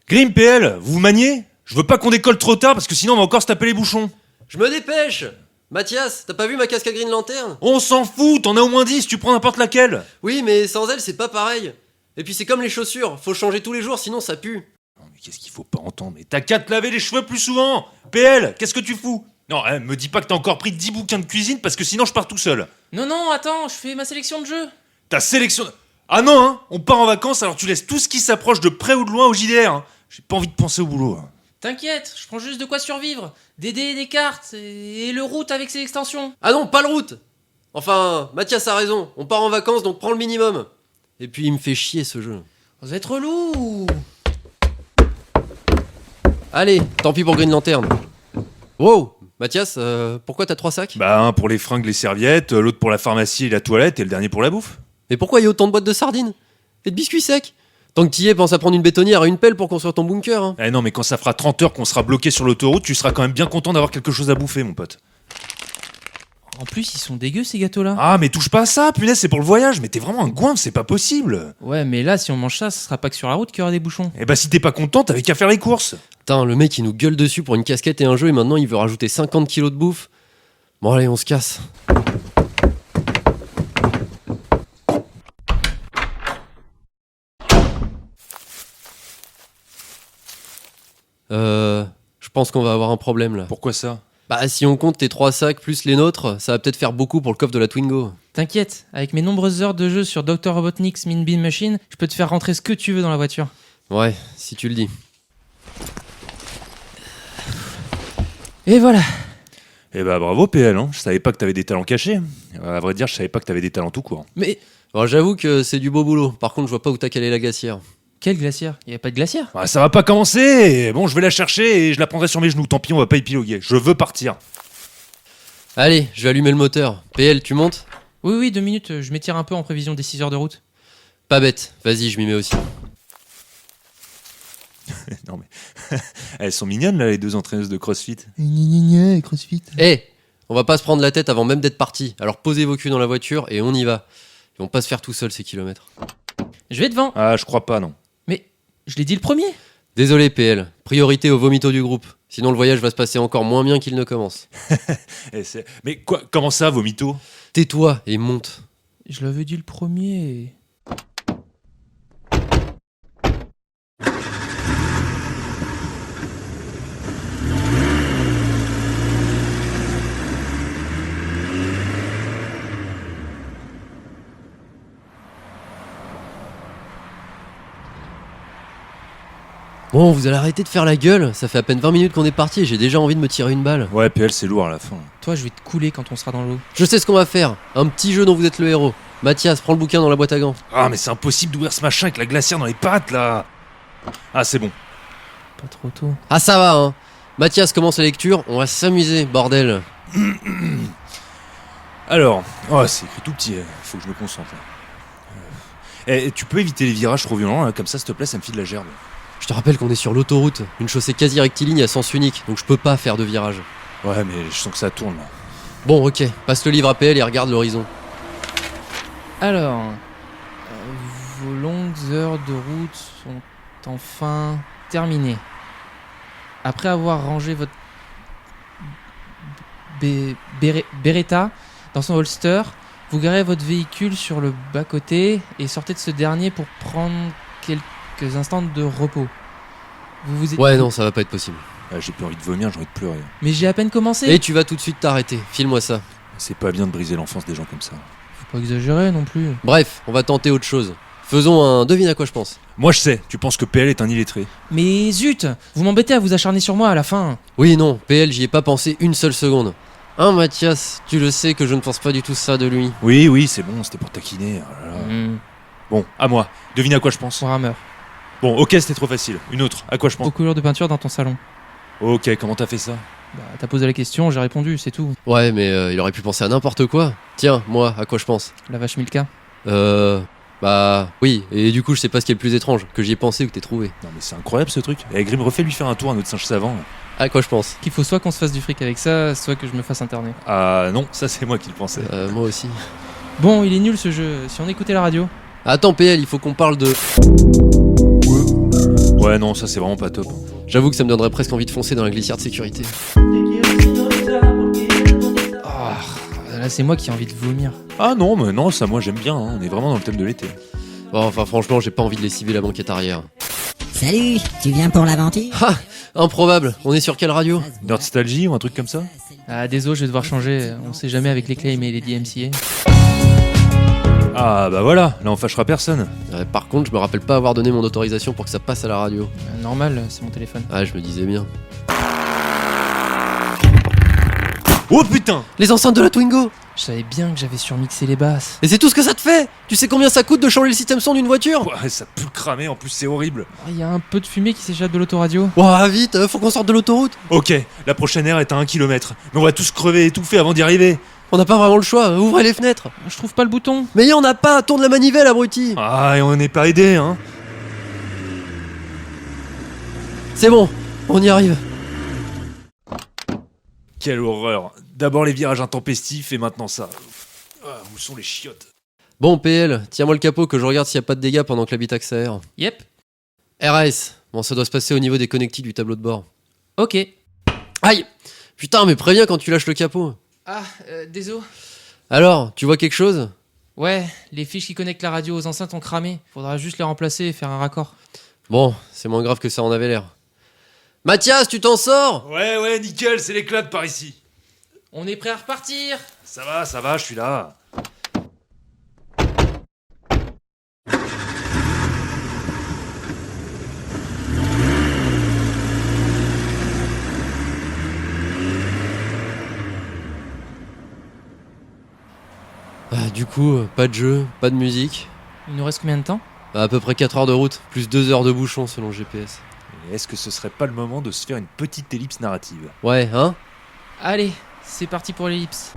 Grim, PL, vous vous maniez? Je veux pas qu'on décolle trop tard parce que sinon on va encore se taper les bouchons. Je me dépêche. Mathias, t'as pas vu ma casque à Green Lantern? On s'en fout, t'en as au moins 10, tu prends n'importe laquelle. Oui, mais sans elle, c'est pas pareil. Et puis c'est comme les chaussures, faut changer tous les jours, sinon ça pue. Non mais qu'est-ce qu'il faut pas entendre? Mais t'as qu'à te laver les cheveux plus souvent. PL, qu'est-ce que tu fous? Non, me dis pas que t'as encore pris 10 bouquins de cuisine parce que sinon je pars tout seul. Non, attends, je fais ma sélection de jeux. Ta sélection... Ah non, hein, on part en vacances alors tu laisses tout ce qui s'approche de près ou de loin au JDR. Hein. J'ai pas envie de penser au boulot. Hein. T'inquiète, je prends juste de quoi survivre. Des dés et des cartes, et le route avec ses extensions. Ah non, pas le route. Enfin, Mathias a raison, on part en vacances donc prends le minimum. Et puis il me fait chier ce jeu. Vous êtes relou. Allez, tant pis pour Green Lantern. Wow, Mathias, pourquoi t'as 3 sacs? Bah un pour les fringues, les serviettes, l'autre pour la pharmacie et la toilette et le dernier pour la bouffe. Mais pourquoi il y a autant de boîtes de sardines? Et de biscuits secs? Tant que t'y es, pense à prendre une bétonnière et une pelle pour construire ton bunker. Hein. Eh non mais quand ça fera 30 heures qu'on sera bloqué sur l'autoroute, tu seras quand même bien content d'avoir quelque chose à bouffer mon pote. En plus, ils sont dégueux ces gâteaux-là. Ah mais touche pas à ça, punaise, c'est pour le voyage, mais t'es vraiment un goinfre, c'est pas possible. Ouais, mais là, si on mange ça, ce sera pas que sur la route qu'il y aura des bouchons. Eh bah si t'es pas content, t'avais qu'à faire les courses. Putain, le mec il nous gueule dessus pour une casquette et un jeu et maintenant il veut rajouter 50 kilos de bouffe. Bon allez, on se casse. Je pense qu'on va avoir un problème là. Pourquoi ça? Bah si on compte tes 3 sacs plus les nôtres, ça va peut-être faire beaucoup pour le coffre de la Twingo. T'inquiète, avec mes nombreuses heures de jeu sur Dr. Robotnik's Mean Bean Machine, je peux te faire rentrer ce que tu veux dans la voiture. Ouais, si tu le dis. Et voilà. Eh bah bravo PL, hein. Je savais pas que t'avais des talents cachés. À vrai dire, je savais pas que t'avais des talents tout court. Mais Bon, j'avoue que c'est du beau boulot. Par contre, je vois pas où t'as calé la glacière. quelle glacière? Y a pas de glacière? Ah, ça va pas commencer. Bon, je vais la chercher et je la prendrai sur mes genoux. Tant pis, on va pas épiloguer. Je veux partir. Allez, je vais allumer le moteur. PL, tu montes? Oui, 2 minutes, je m'étire un peu en prévision des 6 heures de route. Pas bête. Vas-y, je m'y mets aussi. Non mais... Elles sont mignonnes là, les deux entraîneuses de CrossFit. CrossFit. Eh, on va pas se prendre la tête avant même d'être parti. Alors posez vos culs dans la voiture et on y va. Ils vont pas se faire tout seuls ces kilomètres. Je vais devant. Ah, je crois pas, non. Mais je l'ai dit le premier. Désolé PL, priorité au vomito du groupe. Sinon le voyage va se passer encore moins bien qu'il ne commence. Mais quoi? Comment ça, vos mythos? Tais-toi et monte. Je l'avais dit le premier. Bon, vous allez arrêter de faire la gueule. Ça fait à peine 20 minutes qu'on est parti et j'ai déjà envie de me tirer une balle. Ouais, PL, c'est lourd à la fin. Toi, je vais te couler quand on sera dans l'eau. Je sais ce qu'on va faire. Un petit jeu dont vous êtes le héros. Mathias, prends le bouquin dans la boîte à gants. Ah, mais c'est impossible d'ouvrir ce machin avec la glacière dans les pattes, là. Ah, c'est bon. Pas trop tôt. Ah ça va hein. Mathias commence la lecture, on va s'amuser, bordel. Alors, oh, c'est écrit tout petit, faut que je me concentre. Tu peux éviter les virages trop violents, là, comme ça, s'il te plaît, ça me file de la gerbe. Je te rappelle qu'on est sur l'autoroute, une chaussée quasi rectiligne à sens unique, donc je peux pas faire de virage. Ouais, mais je sens que ça tourne, là. Bon ok, passe le livre à PL et regarde l'horizon. Alors, vos longues heures de route sont enfin terminées. Après avoir rangé votre Beretta dans son holster, vous garez votre véhicule sur le bas-côté et sortez de ce dernier pour prendre quelques instants de repos. Vous êtes... Ouais non, ça va pas être possible. Ah, j'ai plus envie de vomir, j'ai envie de pleurer. Mais j'ai à peine commencé. Et tu vas tout de suite t'arrêter, file-moi ça. C'est pas bien de briser l'enfance des gens comme ça. Faut pas exagérer non plus. Bref, on va tenter autre chose. Faisons un devine à quoi je pense. Moi, je sais, tu penses que PL est un illettré. Mais zut, vous m'embêtez à vous acharner sur moi à la fin. Oui non, PL j'y ai pas pensé une seule seconde. Hein Mathias, tu le sais que je ne pense pas du tout ça de lui. Oui, c'est bon, c'était pour taquiner. Oh là là. Bon, à moi. Devine à quoi je pense. Warhammer. Bon, ok, c'était trop facile. Une autre. À quoi je pense? Aux couleurs de peinture dans ton salon. Ok, comment t'as fait ça? Bah, t'as posé la question, j'ai répondu, c'est tout. Ouais mais il aurait pu penser à n'importe quoi. Tiens, moi, à quoi je pense? La vache Milka. Bah oui, et du coup je sais pas ce qui est le plus étrange, que j'y ai pensé ou que t'aies trouvé. Non mais c'est incroyable ce truc. Eh Grim, refais lui faire un tour à notre singe savant. À quoi je pense? Qu'il faut soit qu'on se fasse du fric avec ça, soit que je me fasse interner. Ah non, ça c'est moi qui le pensais. Moi aussi. Bon, il est nul ce jeu, si on écoutait la radio. Attends PL, il faut qu'on parle de... Ouais, non, ça c'est vraiment pas top. J'avoue que ça me donnerait presque envie de foncer dans la glissière de sécurité. Ah, là, c'est moi qui ai envie de vomir. Ah non, mais non, ça moi j'aime bien, hein. On est vraiment dans le thème de l'été. Bon, enfin franchement, j'ai pas envie de lessiver la banquette arrière. Salut, tu viens pour l'aventure? Ah, improbable. On est sur quelle radio? Nostalgie ou un truc comme ça? Ah, désolé, je vais devoir changer. On sait jamais avec les claims et les DMCA. Ah bah voilà, là on fâchera personne. Par contre, je me rappelle pas avoir donné mon autorisation pour que ça passe à la radio. Normal, c'est mon téléphone. Ah, je me disais bien. Oh putain! Les enceintes de la Twingo! Je savais bien que j'avais surmixé les basses. Et c'est tout ce que ça te fait! Tu sais combien ça coûte de changer le système son d'une voiture? Ouais, ça pue le cramer, en plus c'est horrible. Il y a un peu de fumée qui s'échappe de l'autoradio. Ouah, vite, faut qu'on sorte de l'autoroute! Ok, la prochaine aire est à 1 km. Mais on va tous crever étouffés avant d'y arriver. On n'a pas vraiment le choix, ouvrez les fenêtres! Je trouve pas le bouton. Mais y en a pas, tourne la manivelle, abruti! Ah, et on n'est pas aidé, hein. C'est bon, on y arrive. Quelle horreur. D'abord les virages intempestifs et maintenant ça. Ah, où sont les chiottes? Bon, PL, tiens-moi le capot que je regarde s'il y a pas de dégâts pendant que l'habitacle s'aère. Yep. RS, bon, ça doit se passer au niveau des connectiques du tableau de bord. Ok. Aïe! Putain, mais préviens quand tu lâches le capot. Ah, désolé. Alors, tu vois quelque chose? Ouais, les fiches qui connectent la radio aux enceintes ont cramé. Faudra juste les remplacer et faire un raccord. Bon, c'est moins grave que ça en avait l'air. Mathias, tu t'en sors? Ouais, nickel, c'est l'éclate par ici. On est prêt à repartir. Ça va, je suis là. Du coup, pas de jeu, pas de musique. Il nous reste combien de temps? À peu près 4 heures de route, plus 2 heures de bouchon selon le GPS. Et est-ce que ce serait pas le moment de se faire une petite ellipse narrative? Ouais, hein? Allez, c'est parti pour l'ellipse.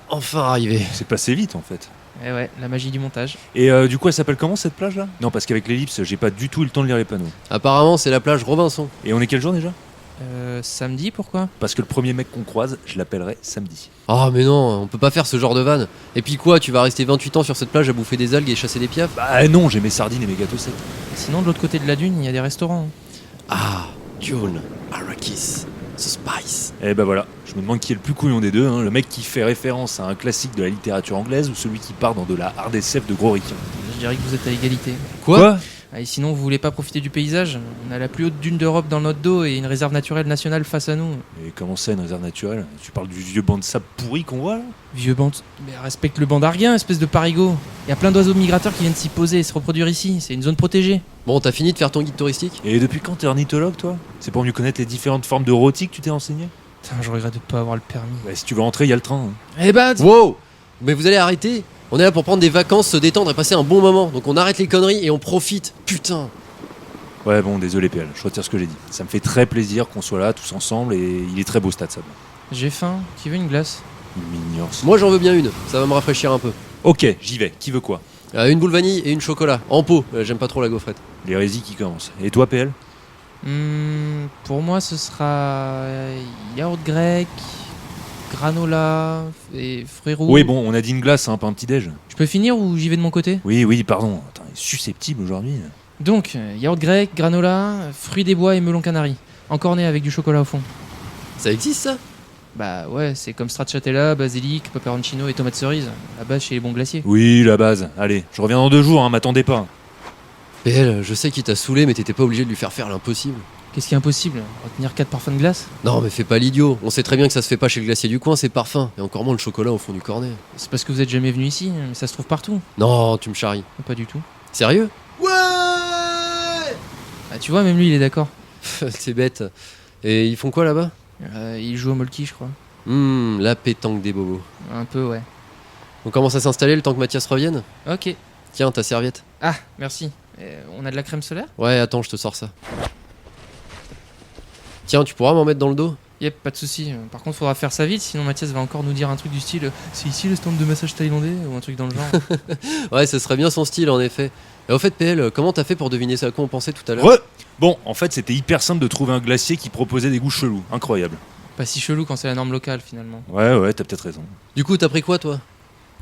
Enfin arrivé. C'est passé vite en fait. Eh ouais, la magie du montage. Et du coup, elle s'appelle comment cette plage là? Non, parce qu'avec l'ellipse, j'ai pas du tout eu le temps de lire les panneaux. Apparemment, c'est la plage Robinson. Et on est quel jour déjà? Samedi, pourquoi? Parce que le premier mec qu'on croise, je l'appellerai samedi. Ah mais non, on peut pas faire ce genre de vanne. Et puis quoi, tu vas rester 28 ans sur cette plage à bouffer des algues et chasser des piafs? Bah non, j'ai mes sardines et mes gâteaux secs. Sinon, de l'autre côté de la dune, il y a des restaurants. Ah, Dune, Arrakis, The Spice. Et bah voilà, je me demande qui est le plus couillon des deux, hein, le mec qui fait référence à un classique de la littérature anglaise ou celui qui part dans de la hard SF de gros ricains. Je dirais que vous êtes à égalité. Quoi? Ah, et sinon, vous voulez pas profiter du paysage? On a la plus haute dune d'Europe dans notre dos et une réserve naturelle nationale face à nous. Et comment ça, une réserve naturelle? Tu parles du vieux banc de sable pourri qu'on voit là? Vieux banc... Mais respecte le banc d'Arguin, espèce de parigot. Il y a plein d'oiseaux migrateurs qui viennent s'y poser et se reproduire ici. C'est une zone protégée. Bon, t'as fini de faire ton guide touristique? Et depuis quand t'es ornithologue toi? C'est pour mieux connaître les différentes formes de rôti que tu t'es renseigné? Putain, je regrette de pas avoir le permis. Bah si tu veux rentrer, y a le train. Hein. Eh bah... Wow! Mais vous allez arrêter? On est là pour prendre des vacances, se détendre et passer un bon moment. Donc on arrête les conneries et on profite. Putain! Ouais bon, désolé PL, je retire ce que j'ai dit. Ça me fait très plaisir qu'on soit là tous ensemble et il est très beau ce stade sable. J'ai faim. Qui veut une glace? Il m'ignore. Moi j'en veux bien une, ça va me rafraîchir un peu. Ok, j'y vais, qui veut quoi? Une boule vanille et une chocolat, en pot. J'aime pas trop la gaufrette. L'hérésie qui commence. Et toi PL? Pour moi, ce sera yaourt grec, granola et fruits rouges. Oui bon, on a dit une glace, hein, pas un petit déj. Je peux finir ou j'y vais de mon côté? Oui, pardon. Attends, il est susceptible aujourd'hui. Donc, yaourt grec, granola, fruits des bois et melon canari. Encorné avec du chocolat au fond. Ça existe ça? Bah ouais, c'est comme stracciatella, basilic, peperoncino et tomates cerises. La base chez les bons glaciers. Oui, la base. Allez, je reviens dans 2 jours, hein, m'attendez pas. PL, je sais qu'il t'a saoulé, mais t'étais pas obligé de lui faire l'impossible. Qu'est-ce qui est impossible? Retenir 4 parfums de glace? Non, mais fais pas l'idiot. On sait très bien que ça se fait pas chez le glacier du coin, ces parfums. Et encore moins le chocolat au fond du cornet. C'est parce que vous êtes jamais venu ici, mais ça se trouve partout. Non, tu me charries. Pas du tout. Sérieux? Ouais! Ah, tu vois, même lui, il est d'accord. C'est bête. Et ils font quoi là-bas? Il joue au molki, je crois. La pétanque des bobos. Un peu, ouais. On commence à s'installer le temps que Mathias revienne? Ok. Tiens, ta serviette. Ah, merci. On a de la crème solaire? Ouais, attends, je te sors ça. Tiens, tu pourras m'en mettre dans le dos? Yep, pas de soucis. Par contre, faudra faire ça vite, sinon Mathias va encore nous dire un truc du style c'est ici le stand de massage thaïlandais ou un truc dans le genre. Ouais, ce serait bien son style en effet. Et au fait, PL, comment t'as fait pour deviner ça à quoi on pensait tout à l'heure? Bon, en fait, c'était hyper simple de trouver un glacier qui proposait des goûts chelous. Incroyable. Pas si chelou quand c'est la norme locale finalement. Ouais, t'as peut-être raison. Du coup, t'as pris quoi toi?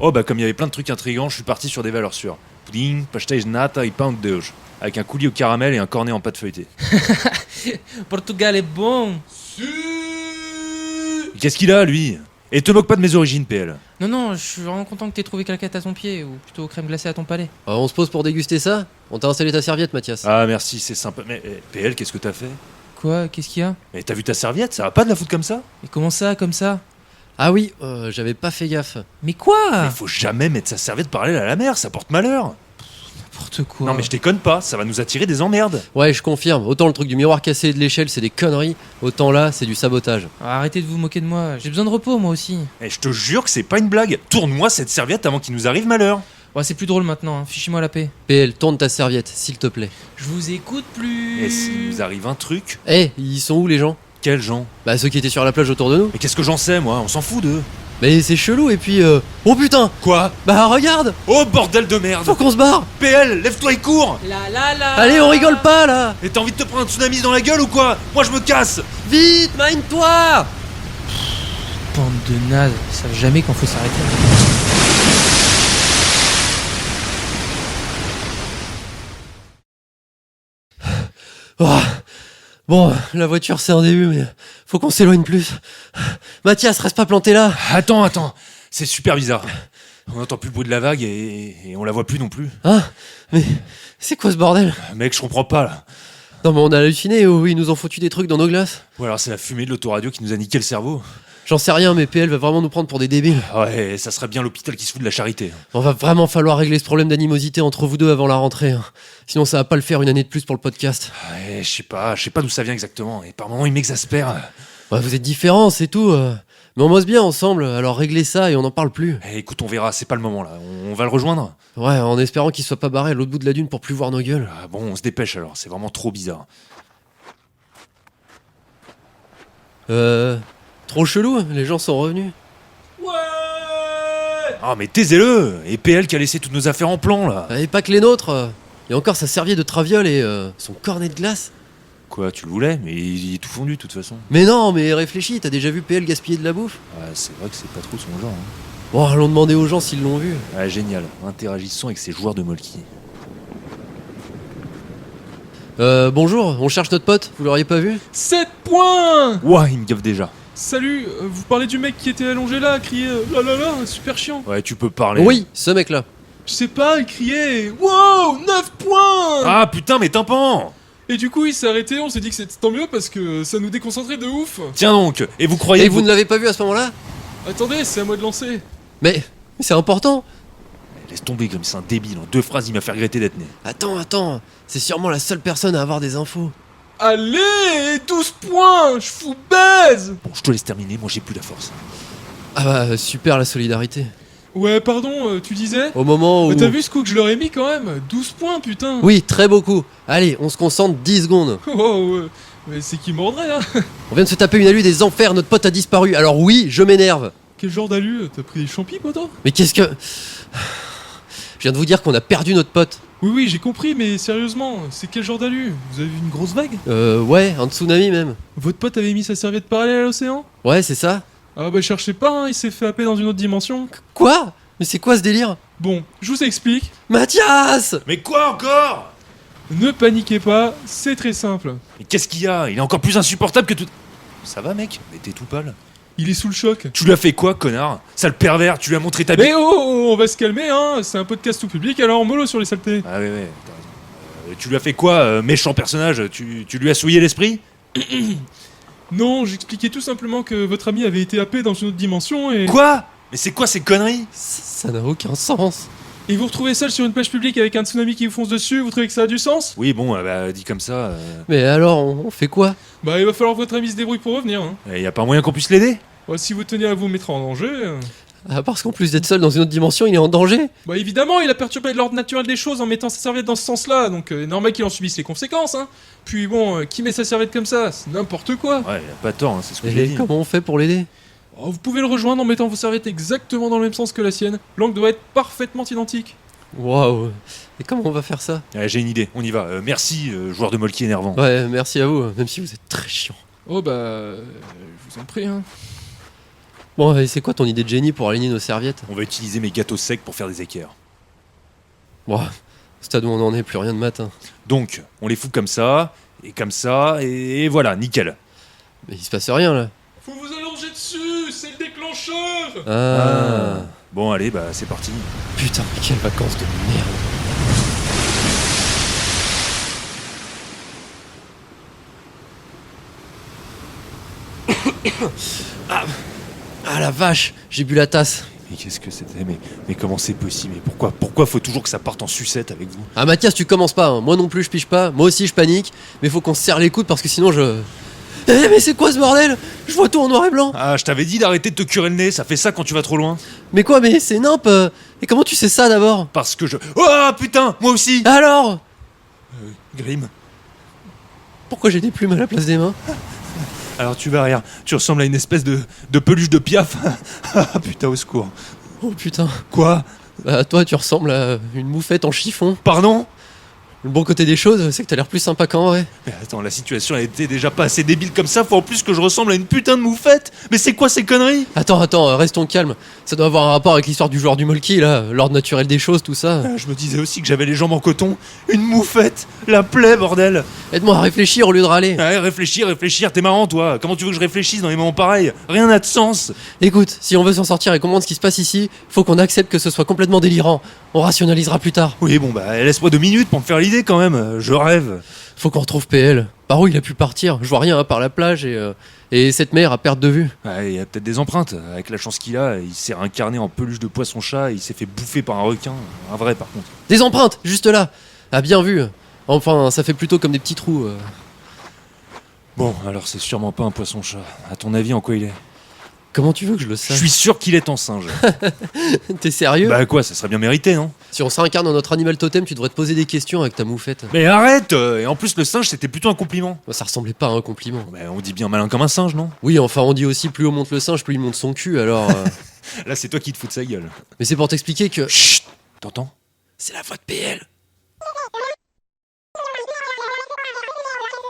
Oh bah comme il y avait plein de trucs intrigants, je suis parti sur des valeurs sûres. Pudding, pastéis de nata et pain de Deus. Avec un coulis au caramel et un cornet en pâte feuilletée. Portugal est bon. Qu'est-ce qu'il a, lui? Et te moque pas de mes origines, PL. Non, je suis vraiment content que t'aies trouvé claquette à ton pied, ou plutôt crème glacée à ton palais. On se pose pour déguster ça? On t'a installé ta serviette, Mathias. Ah merci, c'est sympa. Mais PL, qu'est-ce que t'as fait? Quoi? Qu'est-ce qu'il y a? Mais t'as vu ta serviette? Ça va pas de la foutre comme ça? Mais comment ça, comme ça? Ah oui, j'avais pas fait gaffe. Mais quoi? Mais faut jamais mettre sa serviette parallèle à la mer, ça porte malheur. N'importe quoi. Non mais je déconne pas, ça va nous attirer des emmerdes. Ouais, je confirme. Autant le truc du miroir cassé et de l'échelle, c'est des conneries. Autant là, c'est du sabotage. Arrêtez de vous moquer de moi, j'ai besoin de repos moi aussi. Et je te jure que c'est pas une blague. Tourne-moi cette serviette avant qu'il nous arrive malheur. Ouais, c'est plus drôle maintenant, hein. Fichez-moi la paix. PL, tourne ta serviette, s'il te plaît. Je vous écoute plus. Et s'il nous arrive un truc? Ils sont où les gens? Quels gens? Bah ceux qui étaient sur la plage autour de nous. Mais qu'est-ce que j'en sais moi? On s'en fout d'eux. Mais c'est chelou et puis... Oh putain! Quoi? Bah regarde! Oh bordel de merde! Faut qu'on se barre! PL, lève-toi et cours! La. Allez, on rigole pas là! Et t'as envie de te prendre un tsunami dans la gueule ou quoi? Moi je me casse! Vite, mine-toi! Bande de nazes, ils savent jamais quand faut s'arrêter. Oh. Bon, la voiture c'est un début, mais faut qu'on s'éloigne plus. Mathias, reste pas planté là. Attends, c'est super bizarre. On n'entend plus le bruit de la vague et on la voit plus non plus. Hein? Mais c'est quoi ce bordel? Mec, je comprends pas là. Non mais on a halluciné ou ils nous ont foutu des trucs dans nos glaces? Ou alors c'est la fumée de l'autoradio qui nous a niqué le cerveau. J'en sais rien, mais PL va vraiment nous prendre pour des débiles. Ouais, ça serait bien l'hôpital qui se fout de la charité. On va vraiment falloir régler ce problème d'animosité entre vous deux avant la rentrée. Hein. Sinon ça va pas le faire une année de plus pour le podcast. Ouais, je sais pas d'où ça vient exactement. Et par moments il m'exaspère. Ouais, vous êtes différents, c'est tout. Mais on bosse bien ensemble, alors réglez ça et on n'en parle plus. Écoute, on verra, c'est pas le moment là. On va le rejoindre. Ouais, en espérant qu'il soit pas barré à l'autre bout de la dune pour plus voir nos gueules. Ah, bon, on se dépêche alors, c'est vraiment trop bizarre. Trop chelou, les gens sont revenus. Ah mais taisez-le. Et PL qui a laissé toutes nos affaires en plan là. Et pas que les nôtres. Et encore sa serviette de traviole et son cornet de glace. Quoi, tu le voulais? Mais il est tout fondu de toute façon. Mais non, mais réfléchis, t'as déjà vu PL gaspiller de la bouffe? Ouais, c'est vrai que c'est pas trop son genre. Hein. Bon, allons demander aux gens s'ils l'ont vu. Ouais, génial. Interagissons avec ces joueurs de Molki. Bonjour, on cherche notre pote, vous l'auriez pas vu? 7 points. Ouah, il me gaffe déjà. Salut, vous parlez du mec qui était allongé là, criait là là là, super chiant. Ouais, tu peux parler. Oui, ce mec-là. Je sais pas, il criait wow, 9 points. Ah putain, mais tympan. Et du coup, il s'est arrêté, on s'est dit que c'était tant mieux parce que ça nous déconcentrait de ouf. Tiens donc, et vous croyez Et que vous ne l'avez pas vu à ce moment-là? Attendez, c'est à moi de lancer. Mais c'est important. Laisse tomber comme c'est un débile. En 2 phrases, il m'a fait regretter d'être né. Attends, c'est sûrement la seule personne à avoir des infos. Allez, 12 points, je vous baise. Bon, je te laisse terminer, moi j'ai plus la force. Ah bah super la solidarité. Ouais, pardon, tu disais Au moment où... T'as vu ce coup que je leur ai mis quand même 12 points, putain. Oui, très beaucoup. Allez, on se concentre 10 secondes. Oh, ouais. Mais c'est qui mordrait, hein. On vient de se taper une alu des enfers, notre pote a disparu. Alors oui, je m'énerve. Quel genre d'alu? T'as pris des champis, poteau? Mais qu'est-ce que... Je viens de vous dire qu'on a perdu notre pote. Oui, j'ai compris, mais sérieusement, c'est quel genre d'alu? Vous avez vu une grosse vague? Ouais, un tsunami même. Votre pote avait mis sa serviette parallèle à l'océan? Ouais, c'est ça. Ah bah cherchez pas, hein, il s'est fait happer dans une autre dimension. Quoi? Mais c'est quoi ce délire? Bon, je vous explique. Mathias! Mais quoi encore? Ne paniquez pas, c'est très simple. Mais qu'est-ce qu'il y a? Il est encore plus insupportable que tout... Ça va mec? Mais t'es tout pâle. Il est sous le choc. Tu lui as fait quoi, connard? Sale pervers, tu lui as montré ta Mais bite. on va se calmer, hein, c'est un podcast tout public, alors mollo sur les saletés. Ah ouais, t'as raison. Tu lui as fait quoi, méchant personnage? Tu lui as souillé l'esprit? Non, j'expliquais tout simplement que votre ami avait été happé dans une autre dimension et... Quoi? Mais c'est quoi ces conneries? Ça n'a aucun sens. Et vous retrouvez seul sur une plage publique avec un tsunami qui vous fonce dessus, vous trouvez que ça a du sens? Oui, bon, bah, dit comme ça, Mais alors, on fait quoi? Bah il va falloir que votre ami se débrouille pour revenir, hein. y a pas moyen qu'on puisse l'aider? Ouais, si vous tenez à vous mettre en danger... Ah, parce qu'en plus d'être seul dans une autre dimension, il est en danger? Bah évidemment, il a perturbé l'ordre naturel des choses en mettant sa serviette dans ce sens-là, donc normal qu'il en subisse les conséquences, hein. Puis bon, qui met sa serviette comme ça? C'est n'importe quoi. Ouais, y a pas tort, hein, c'est ce que j'ai Et dit. comment on fait pour l'aider? Oh, vous pouvez le rejoindre en mettant vos serviettes exactement dans le même sens que la sienne. L'angle doit être parfaitement identique. Waouh. Et comment on va faire ça? Ouais, j'ai une idée, on y va. Merci, joueur de Molki énervant. Ouais, merci à vous, même si vous êtes très chiant. Oh bah... je vous en prie, hein. Bon, et c'est quoi ton idée de génie pour aligner nos serviettes? On va utiliser mes gâteaux secs pour faire des équerres. Bon, stade où on en est, plus rien de matin. Donc, on les fout comme ça, et voilà, nickel. Mais il se passe rien là. Faut vous allonger dessus, c'est le déclencheur. Ah. Bon, allez, bah c'est parti. Putain, mais quelles vacances de merde. Ah la vache, j'ai bu la tasse. Mais qu'est-ce que c'était mais comment c'est possible? Mais pourquoi faut toujours que ça parte en sucette avec vous? Ah Mathias, tu commences pas, hein. Moi non plus je piche pas, moi aussi je panique, mais faut qu'on se serre les coudes parce que sinon je... Eh mais c'est quoi ce bordel? Je vois tout en noir et blanc. Ah, je t'avais dit d'arrêter de te curer le nez, ça fait ça quand tu vas trop loin. Mais quoi, mais c'est nimp. Et comment tu sais ça d'abord? Parce que je... Oh putain, moi aussi. Alors? Grim, Pourquoi j'ai des plumes à la place des mains? alors tu vas rire, tu ressembles à une espèce de peluche de Piaf. Ah putain, au secours. Oh putain. Quoi? Bah toi tu ressembles à une moufette en chiffon. Pardon? Le bon côté des choses, c'est que t'as l'air plus sympa qu'en vrai. Mais attends, la situation elle était déjà pas assez débile comme ça, faut en plus que je ressemble à une putain de moufette. Mais c'est quoi ces conneries? Attends, restons calmes. Ça doit avoir un rapport avec l'histoire du joueur du Molki, là, l'ordre naturel des choses, tout ça. Ah, je me disais aussi que j'avais les jambes en coton. Une moufette, la plaie, bordel. Aide-moi à réfléchir au lieu de râler. Ouais, réfléchir, t'es marrant toi. Comment tu veux que je réfléchisse dans les moments pareils? Rien n'a de sens. Écoute, si on veut s'en sortir et comprendre ce qui se passe ici, faut qu'on accepte que ce soit complètement délirant. On rationalisera plus tard. Oui, bon bah laisse-moi 2 minutes pour me faire l'idée quand même. Je rêve. Faut qu'on retrouve PL. Par où il a pu partir? Je vois rien à part la plage et cette mer à perte de vue. Ouais, il y a peut-être des empreintes. Avec la chance qu'il a, il s'est réincarné en peluche de poisson-chat et il s'est fait bouffer par un requin. Un vrai par contre. Des empreintes, juste là. Ah bien vu. Enfin, ça fait plutôt comme des petits trous. Bon, alors c'est sûrement pas un poisson-chat. À ton avis, en quoi il est? Comment tu veux que je le Je sache? suis sûr qu'il est en singe. T'es sérieux? Bah quoi, ça serait bien mérité, non? Si on s'incarne dans notre animal totem, tu devrais te poser des questions avec ta moufette. Mais arrête! Et en plus, le singe, c'était plutôt un compliment. Bah, ça ressemblait pas à un compliment. Bah, on dit bien malin comme un singe, non? Oui, enfin on dit aussi plus haut monte le singe, plus il monte son cul, alors... Là, c'est toi qui te fous de sa gueule. Mais c'est pour t'expliquer que... Chut! T'entends? C'est la voix de PL.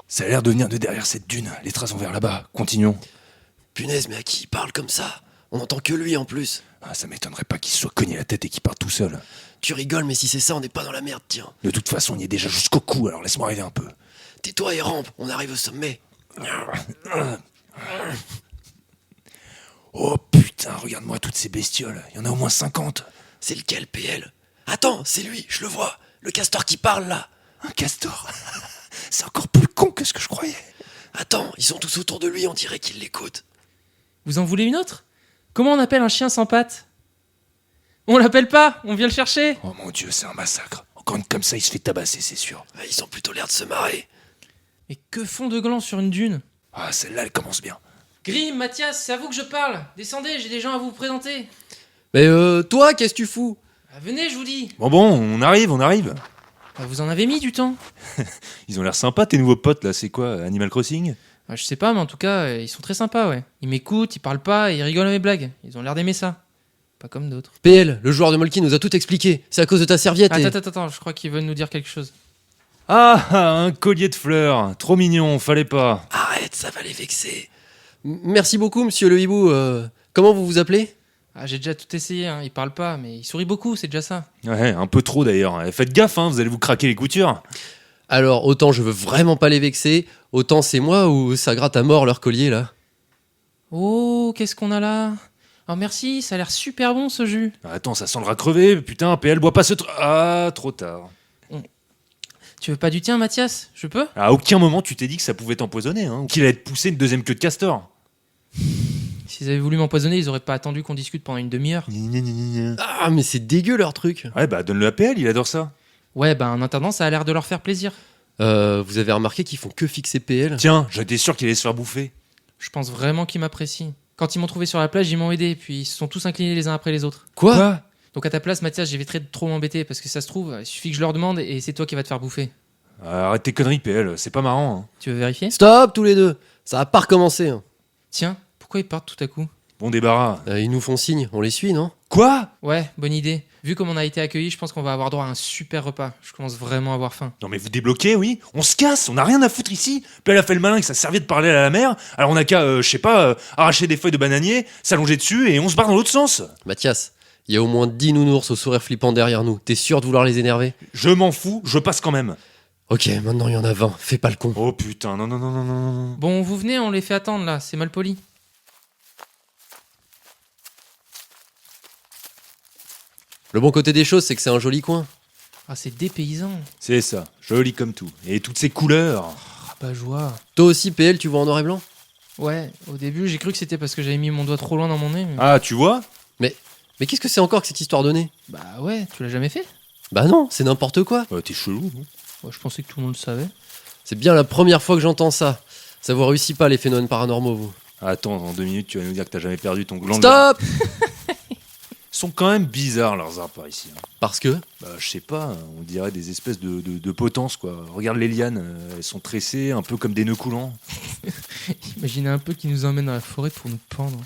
Ça a l'air de venir de derrière cette dune. Les traces vont vers là-bas. Continuons. Punaise, mais à qui il parle comme ça? On entend que lui en plus. Ah, ça m'étonnerait pas qu'il se soit cogné la tête et qu'il parte tout seul. Tu rigoles, mais si c'est ça, on n'est pas dans la merde, tiens. De toute façon, on y est déjà jusqu'au cou, alors laisse-moi rêver un peu. Tais-toi et rampe, on arrive au sommet. Oh putain, regarde-moi toutes ces bestioles. Il y en a au moins 50. C'est lequel, PL? Attends, c'est lui, je le vois. Le castor qui parle, là. Un castor. C'est encore plus con que ce que je croyais. Attends, ils sont tous autour de lui, on dirait qu'ils l'écoutent. Vous en voulez une autre? Comment on appelle un chien sans pattes? On l'appelle pas, on vient le chercher. Oh mon dieu, c'est un massacre. Encore une comme ça, il se fait tabasser, c'est sûr. Ah, ils ont plutôt l'air de se marrer. Mais que font deux glands sur une dune? Ah, celle-là, elle commence bien. Grim, Mathias, c'est à vous que je parle. Descendez, j'ai des gens à vous présenter. Mais toi, qu'est-ce que tu fous? Ah, venez, je vous dis. Bon, on arrive. Ah, vous en avez mis du temps. Ils ont l'air sympas, tes nouveaux potes, là, c'est quoi, Animal Crossing? Ah, je sais pas, mais en tout cas, ils sont très sympas, ouais. Ils m'écoutent, ils parlent pas, et ils rigolent à mes blagues. Ils ont l'air d'aimer ça. Pas comme d'autres. PL, le joueur de Molki nous a tout expliqué. C'est à cause de ta serviette et... Attends, je crois qu'ils veulent nous dire quelque chose. Ah, un collier de fleurs. Trop mignon, fallait pas. Arrête, ça va les vexer. Merci beaucoup, monsieur le hibou. Comment vous vous appelez? Ah, j'ai déjà tout essayé, hein. Ils parlent pas, mais ils sourient beaucoup, c'est déjà ça. Ouais, un peu trop d'ailleurs. Faites gaffe, hein, vous allez vous craquer les coutures. Alors, autant je veux vraiment pas les vexer, autant c'est moi ou ça gratte à mort leur collier, là. Oh, qu'est-ce qu'on a là? Oh merci, ça a l'air super bon ce jus. Attends, ça sent le rat crevé. Putain, PL boit pas ce Ah, trop tard. Tu veux pas du tien, Mathias? Je peux? À aucun moment tu t'es dit que ça pouvait t'empoisonner, hein, ou qu'il allait te pousser une deuxième queue de castor. S'ils avaient voulu m'empoisonner, ils auraient pas attendu qu'on discute pendant une demi-heure. Ah, mais c'est dégueu leur truc. Ouais, bah donne-le à PL, il adore ça. Ouais, bah en attendant, ça a l'air de leur faire plaisir. Vous avez remarqué qu'ils font que fixer PL? Tiens, j'étais sûr qu'il allait se faire bouffer. Je pense vraiment qu'ils m'apprécient. Quand ils m'ont trouvé sur la plage, ils m'ont aidé, puis ils se sont tous inclinés les uns après les autres. Quoi? Donc à ta place, Mathias, j'éviterais de trop m'embêter, parce que ça se trouve, il suffit que je leur demande et c'est toi qui vas te faire bouffer. Arrête tes conneries, PL, c'est pas marrant. Hein. Tu veux vérifier? Stop tous les deux. Ça va pas recommencer. Hein. Tiens, pourquoi ils partent tout à coup? Bon débarras. Ils nous font signe, on les suit, non? Quoi? Ouais, bonne idée. Vu comme on a été accueillis, je pense qu'on va avoir droit à un super repas. Je commence vraiment à avoir faim. Non mais vous débloquez, oui. On se casse, on n'a rien à foutre ici. Puis elle a fait le malin avec sa serviette de parler à la mer. Alors on a qu'à, arracher des feuilles de bananier, s'allonger dessus et on se barre dans l'autre sens. Mathias, il y a au moins 10 nounours au sourire flippant derrière nous. T'es sûr de vouloir les énerver? Je m'en fous, je passe quand même. Ok, maintenant il y en a 20. Fais pas le con. Oh putain, non, non, non, non, non, non. Bon, vous venez, on les fait attendre là, c'est mal poli. Le bon côté des choses, c'est que c'est un joli coin. Ah, c'est dépaysant. C'est ça, joli comme tout. Et toutes ces couleurs. Ah bah, joie. Toi aussi, PL, tu vois en noir et blanc? Ouais, au début, j'ai cru que c'était parce que j'avais mis mon doigt trop loin dans mon nez. Mais... Ah, tu vois? Mais qu'est-ce que c'est encore que cette histoire de nez? Bah ouais, tu l'as jamais fait? Bah non, c'est n'importe quoi. T'es chelou, non? Ouais, je pensais que tout le monde le savait. C'est bien la première fois que j'entends ça. Ça vous réussit pas les phénomènes paranormaux, vous. Attends, en 2 minutes, tu vas nous dire que t'as jamais perdu ton gland. Stop! Ils sont quand même bizarres, leurs arbres par ici. Hein. Parce que? Bah, je sais pas, on dirait des espèces de potences, quoi. Regarde les lianes, elles sont tressées, un peu comme des nœuds coulants. Imaginez un peu qu'ils nous emmènent dans la forêt pour nous pendre.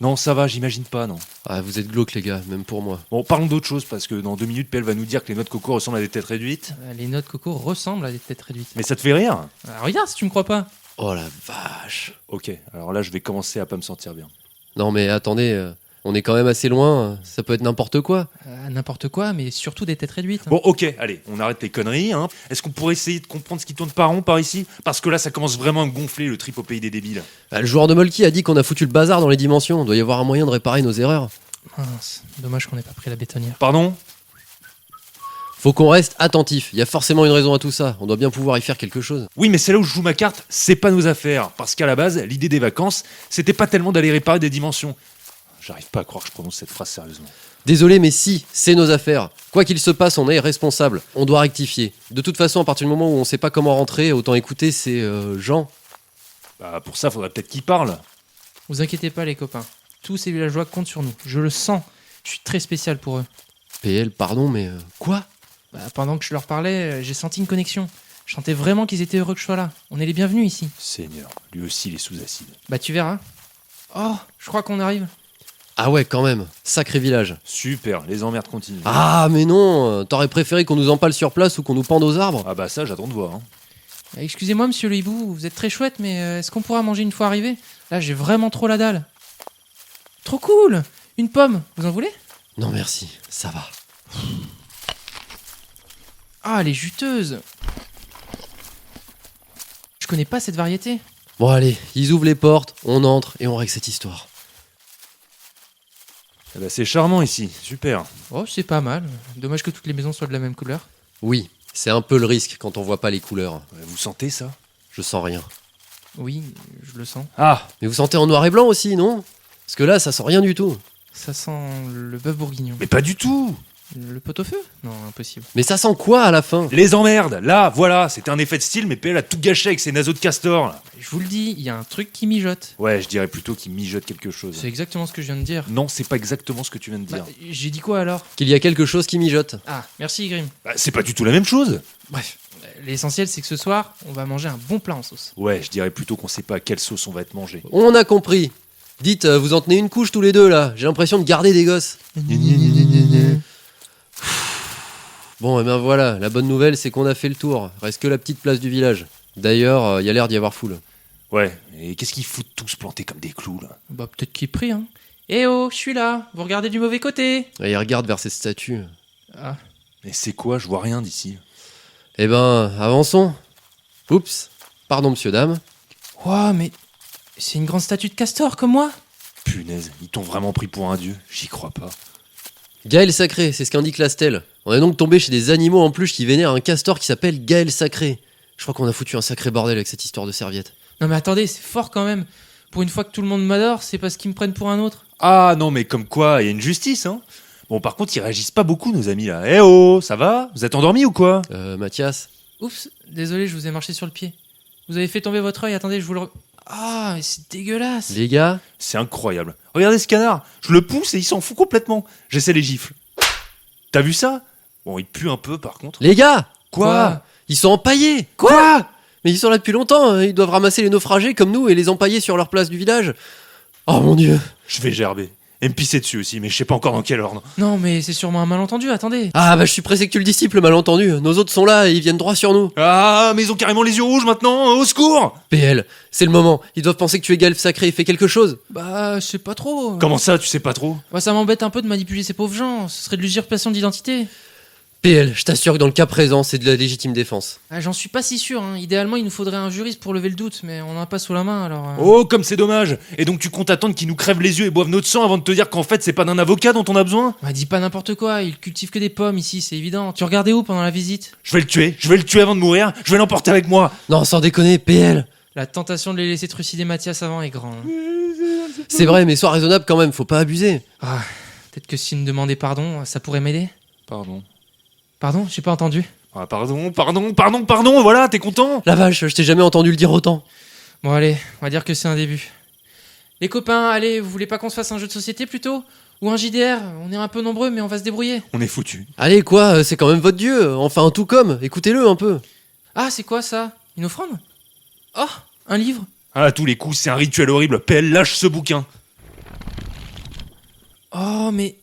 Non, ça va, j'imagine pas, non. Ah, vous êtes glauques, les gars, même pour moi. Bon, parlons d'autre chose, parce que dans 2 minutes, PL va nous dire que les noix de coco ressemblent à des têtes réduites. Les noix de coco ressemblent à des têtes réduites. Mais ça te fait rire? Ah, regarde si tu me crois pas. Oh la vache. Ok, alors là, je vais commencer à pas me sentir bien. Non mais attendez, on est quand même assez loin, ça peut être n'importe quoi. N'importe quoi, mais surtout des têtes réduites. Bon, ok, allez, on arrête les conneries, hein. Est-ce qu'on pourrait essayer de comprendre ce qui tourne pas rond par ici? Parce que là, ça commence vraiment à me gonfler, le trip au pays des débiles. Bah, le joueur de Molki a dit qu'on a foutu le bazar dans les dimensions, doit y avoir un moyen de réparer nos erreurs. Mince, dommage qu'on n'ait pas pris la bétonnière. Pardon? Faut qu'on reste attentif, il y a forcément une raison à tout ça, on doit bien pouvoir y faire quelque chose. Oui, mais c'est là où je joue ma carte, c'est pas nos affaires. Parce qu'à la base, l'idée des vacances, c'était pas tellement d'aller réparer des dimensions. J'arrive pas à croire que je prononce cette phrase sérieusement. Désolé mais si, c'est nos affaires. Quoi qu'il se passe, on est responsable, on doit rectifier. De toute façon, à partir du moment où on sait pas comment rentrer, autant écouter ces gens. Bah, pour ça, faudrait peut-être qu'ils parlent. Vous inquiétez pas les copains, tous ces villageois comptent sur nous, je le sens. Je suis très spécial pour eux. PL, pardon, mais quoi? Bah, pendant que je leur parlais, j'ai senti une connexion. Je sentais vraiment qu'ils étaient heureux que je sois là. On est les bienvenus ici. Seigneur, lui aussi, il est sous acide. Bah tu verras. Oh, je crois qu'on arrive. Ah ouais, quand même, sacré village. Super, les emmerdes continuent. Ah mais non, t'aurais préféré qu'on nous empale sur place ou qu'on nous pende aux arbres? Ah bah ça, j'attends de voir. Hein. Excusez-moi monsieur le hibou, vous êtes très chouette, mais est-ce qu'on pourra manger une fois arrivé? Là j'ai vraiment trop la dalle. Trop cool. Une pomme, vous en voulez? Non merci, ça va. Ah, elle est juteuse. Je connais pas cette variété. Bon allez, ils ouvrent les portes, on entre et on règle cette histoire. Eh bah, c'est charmant ici, super. Oh, c'est pas mal. Dommage que toutes les maisons soient de la même couleur. Oui, c'est un peu le risque quand on voit pas les couleurs. Vous sentez ça? Je sens rien. Oui, je le sens. Ah, Mais vous sentez en noir et blanc aussi, non? Parce que là, ça sent rien du tout. Ça sent le bœuf bourguignon. mais pas du tout. Le pot-au-feu? Non, impossible. Mais ça sent quoi à la fin? Les emmerdes, là, voilà, c'était un effet de style, mais PL a tout gâché avec ses naseaux de castor. Là. Je vous le dis, il y a un truc qui mijote. Ouais, je dirais plutôt qu'il mijote quelque chose. C'est exactement ce que je viens de dire. Non, c'est pas exactement ce que tu viens de dire. Bah, j'ai dit quoi alors? Qu'il y a quelque chose qui mijote. Ah, merci Grim. Bah, c'est pas du tout la même chose. Bref, l'essentiel c'est que ce soir, on va manger un bon plat en sauce. Ouais, je dirais plutôt qu'on sait pas à quelle sauce on va être mangé. On a compris. Dites, vous en tenez une couche tous les deux là. J'ai l'impression de garder des gosses. Bon, et ben voilà, la bonne nouvelle c'est qu'on a fait le tour. Reste que la petite place du village. D'ailleurs, il y a l'air d'y avoir foule. Ouais, et qu'est-ce qu'ils foutent tous plantés comme des clous, là? Bah peut-être qu'il est pris, hein. Eh oh, je suis là, vous regardez du mauvais côté. Et ils regardent vers ces statues. Ah, Mais c'est quoi? Je vois rien d'ici. Eh ben, avançons. Oups. Pardon, monsieur, dame. wow, mais c'est une grande statue de castor comme moi. Punaise, ils t'ont vraiment pris pour un dieu. J'y crois pas. Gaël Sacré, c'est ce qu'indique la stèle. On est donc tombé chez des animaux en peluche qui vénèrent un castor qui s'appelle Gaël Sacré. Je crois qu'on a foutu un sacré bordel avec cette histoire de serviette. Non mais attendez, c'est fort quand même. Pour une fois que tout le monde m'adore, c'est parce qu'ils me prennent pour un autre. Ah non, mais comme quoi, il y a une justice, hein. Bon, par contre, ils réagissent pas beaucoup, nos amis, là. Eh oh, ça va? Vous êtes endormis ou quoi? Mathias. Oups, désolé, je vous ai marché sur le pied. Vous avez fait tomber votre œil, attendez, je vous le... Ah, mais c'est dégueulasse. Les gars. C'est incroyable. Regardez ce canard. Je le pousse et il s'en fout complètement. J'essaie les gifles. T'as vu ça? Bon, il pue un peu, par contre. Les gars. Quoi? Ils sont empaillés. Quoi? Mais ils sont là depuis longtemps, hein. Ils doivent ramasser les naufragés comme nous et les empailler sur leur place du village. Oh mon dieu. Je vais gerber. Et me pisser dessus aussi, mais je sais pas encore dans quel ordre. Non, mais c'est sûrement un malentendu, attendez. Ah bah je suis pressé que tu le disciples, malentendu. Nos autres sont là et ils viennent droit sur nous. Ah, mais ils ont carrément les yeux rouges maintenant, au secours! PL, c'est le moment. Ils doivent penser que tu es Galf sacré, fais quelque chose. Bah, je sais pas trop. Comment ça, tu sais pas trop? Bah, ça m'embête un peu de manipuler ces pauvres gens, ce serait de l'usurpation d'identité. PL, je t'assure que dans le cas présent, c'est de la légitime défense. Ah, j'en suis pas si sûr, hein. Idéalement, il nous faudrait un juriste pour lever le doute, mais on en a pas sous la main alors. Oh, comme c'est dommage! Et donc tu comptes attendre qu'ils nous crèvent les yeux et boivent notre sang avant de te dire qu'en fait c'est pas d'un avocat dont on a besoin? Bah, dis pas n'importe quoi, il cultive que des pommes ici, c'est évident. Tu regardais où pendant la visite? Je vais le tuer avant de mourir, je vais l'emporter avec moi! Non, sans déconner, PL. La tentation de les laisser trucider Mathias avant est grande. C'est vrai, mais sois raisonnable quand même, faut pas abuser. Ah, peut-être que s'il me demandait pardon, ça pourrait m'aider. Pardon. Pardon, j'ai pas entendu. Ah, pardon, voilà, t'es content? La vache, je t'ai jamais entendu le dire autant. Bon allez, on va dire que c'est un début. Les copains, allez, vous voulez pas qu'on se fasse un jeu de société plutôt? Ou un JDR? On est un peu nombreux mais on va se débrouiller. On est foutus. Allez quoi, c'est quand même votre dieu, enfin un tout comme, écoutez-le un peu. Ah, c'est quoi ça? Une offrande? Oh, un livre? Ah, à tous les coups, c'est un rituel horrible. PL, lâche ce bouquin. Oh mais...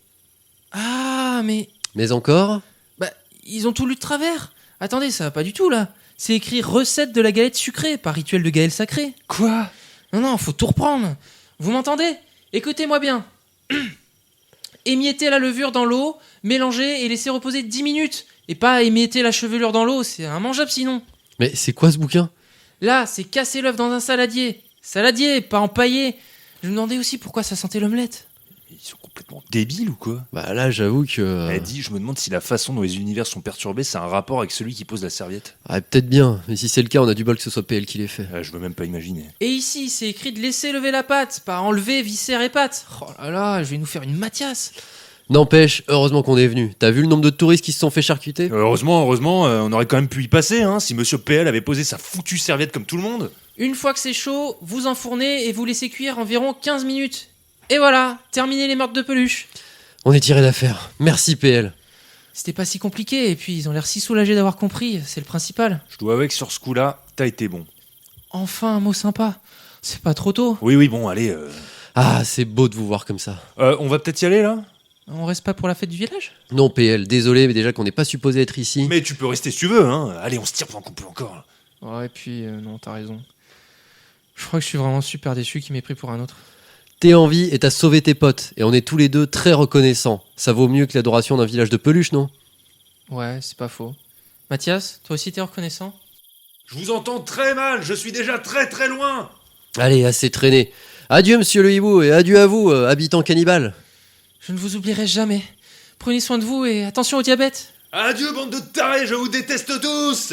Ah mais... Mais encore? Bah, ils ont tout lu de travers. Attendez, ça va pas du tout là. C'est écrit recette de la galette sucrée, pas rituel de Gaël sacré. Quoi? Non, faut tout reprendre. Vous m'entendez? Écoutez-moi bien. Émiettez la levure dans l'eau, mélangez et laissez reposer 10 minutes. Et pas émietter la chevelure dans l'eau, c'est immangeable sinon. Mais c'est quoi ce bouquin? Là, c'est casser l'œuf dans un saladier. Saladier, pas empaillé. Je me demandais aussi pourquoi ça sentait l'omelette. Ils sont complètement débiles ou quoi? Bah là j'avoue que... Elle dit, je me demande si la façon dont les univers sont perturbés, c'est un rapport avec celui qui pose la serviette. Ah, peut-être bien, mais si c'est le cas, on a du bol que ce soit PL qui l'ait fait. Je veux même pas imaginer. Et ici, c'est écrit de laisser lever la pâte, pas enlever viscères et pâte. Oh là là, je vais nous faire une Mathias. N'empêche, heureusement qu'on est venu. T'as vu le nombre de touristes qui se sont fait charcuter? Heureusement, on aurait quand même pu y passer, hein, si Monsieur PL avait posé sa foutue serviette comme tout le monde. Une fois que c'est chaud, vous enfournez et vous laissez cuire environ 15 minutes. Et voilà, terminez les meurtres de peluche. On est tiré d'affaire. Merci PL. C'était pas si compliqué, et puis ils ont l'air si soulagés d'avoir compris, c'est le principal. Je dois avouer que sur ce coup-là, t'as été bon. Enfin, un mot sympa. C'est pas trop tôt. Oui, bon, allez. Ah, c'est beau de vous voir comme ça. On va peut-être y aller, là? On reste pas pour la fête du village? Non PL, désolé, mais déjà qu'on n'est pas supposé être ici. Mais tu peux rester si tu veux, hein. Allez, on se tire pendant qu'on peut encore. Ouais, et puis, non, t'as raison. Je crois que je suis vraiment super déçu qu'il m'ait pris pour un autre. T'es en vie et t'as sauvé tes potes, et on est tous les deux très reconnaissants. Ça vaut mieux que l'adoration d'un village de peluche, non? Ouais, c'est pas faux. Mathias, toi aussi t'es reconnaissant? Je vous entends très mal, je suis déjà très très loin. Allez, assez traîné. Adieu monsieur le hibou, et adieu à vous, habitants cannibales. Je ne vous oublierai jamais. Prenez soin de vous et attention au diabète. Adieu, bande de tarés, je vous déteste tous.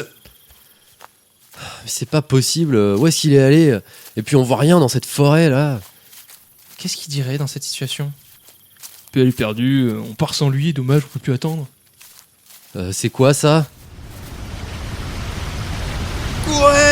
Mais c'est pas possible, où est-ce qu'il est allé? Et puis on voit rien dans cette forêt, là. Qu'est-ce qu'il dirait dans cette situation? PL est perdu, on part sans lui, dommage, on peut plus attendre. C'est quoi ça? Ouais.